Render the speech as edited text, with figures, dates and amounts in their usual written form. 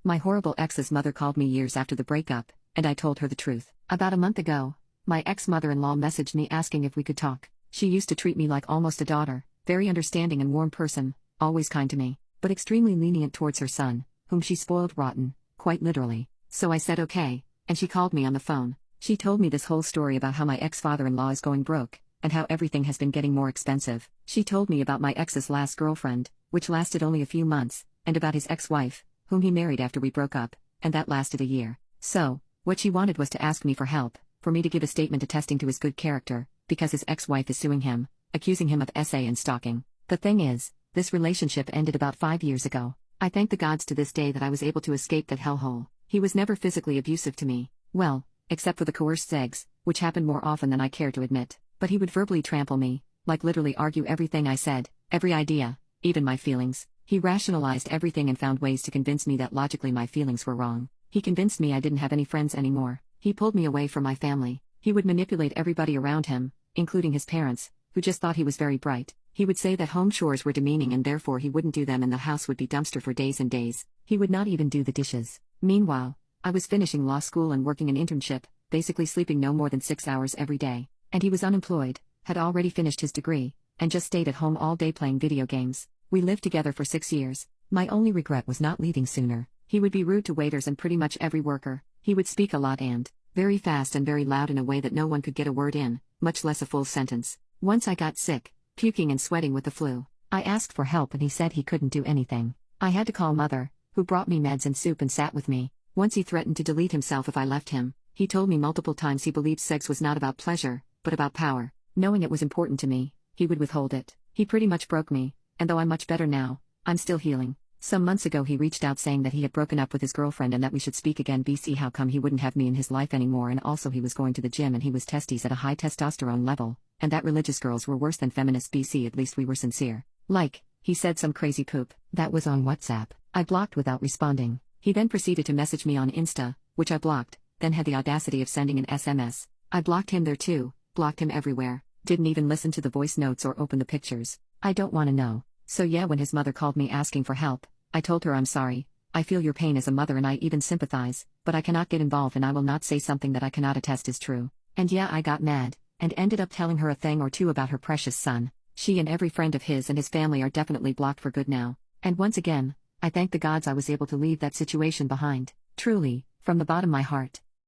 My horrible ex's mother called me years after the breakup, and I told her the truth. About a month ago, my ex-mother-in-law messaged me asking if we could talk. She used to treat me like almost a daughter, very understanding and warm person, always kind to me, but extremely lenient towards her son, whom she spoiled rotten, quite literally. So I said okay, and she called me on the phone. She told me this whole story about how my ex-father-in-law is going broke, and how everything has been getting more expensive. She told me about my ex's last girlfriend, which lasted only a few months, and about his ex-wife, whom he married after we broke up, and that lasted a year. So, what she wanted was to ask me for help, for me to give a statement attesting to his good character, because his ex-wife is suing him, accusing him of SA and stalking. The thing is, this relationship ended about 5 years ago. I thank the gods to this day that I was able to escape that hellhole. He was never physically abusive to me, well, except for the coerced sex, which happened more often than I care to admit. But he would verbally trample me, like literally argue everything I said, every idea, even my feelings. He rationalized everything and found ways to convince me that logically my feelings were wrong. He convinced me I didn't have any friends anymore. He pulled me away from my family. He would manipulate everybody around him, including his parents, who just thought he was very bright. He would say that home chores were demeaning and therefore he wouldn't do them and the house would be dumpster for days and days. He would not even do the dishes. Meanwhile, I was finishing law school and working an internship, basically sleeping no more than 6 hours every day. And he was unemployed, had already finished his degree, and just stayed at home all day playing video games. We lived together for 6 years. My only regret was not leaving sooner. He would be rude to waiters and pretty much every worker. He would speak a lot and very fast and very loud in a way that no one could get a word in, much less a full sentence. Once I got sick, puking and sweating with the flu. I asked for help and he said he couldn't do anything. I had to call Mother, who brought me meds and soup and sat with me. Once he threatened to delete himself if I left him. He told me multiple times he believed sex was not about pleasure, but about power. Knowing it was important to me, he would withhold it. He pretty much broke me, and though I'm much better now, I'm still healing. Some months ago he reached out saying that he had broken up with his girlfriend and that we should speak again vc how come he wouldn't have me in his life anymore, and also he was going to the gym and he was testes at a high testosterone level, and that religious girls were worse than feminists bc at least we were sincere. Like, he said some crazy poop. That was on WhatsApp. I blocked without responding. He then proceeded to message me on Insta, which I blocked, then had the audacity of sending an SMS. I blocked him there too, blocked him everywhere, didn't even listen to the voice notes or open the pictures. I don't want to know. So yeah, when his mother called me asking for help, I told her I'm sorry, I feel your pain as a mother and I even sympathize, but I cannot get involved and I will not say something that I cannot attest is true. And yeah, I got mad, and ended up telling her a thing or two about her precious son. She and every friend of his and his family are definitely blocked for good now. And once again, I thank the gods I was able to leave that situation behind. Truly, from the bottom of my heart.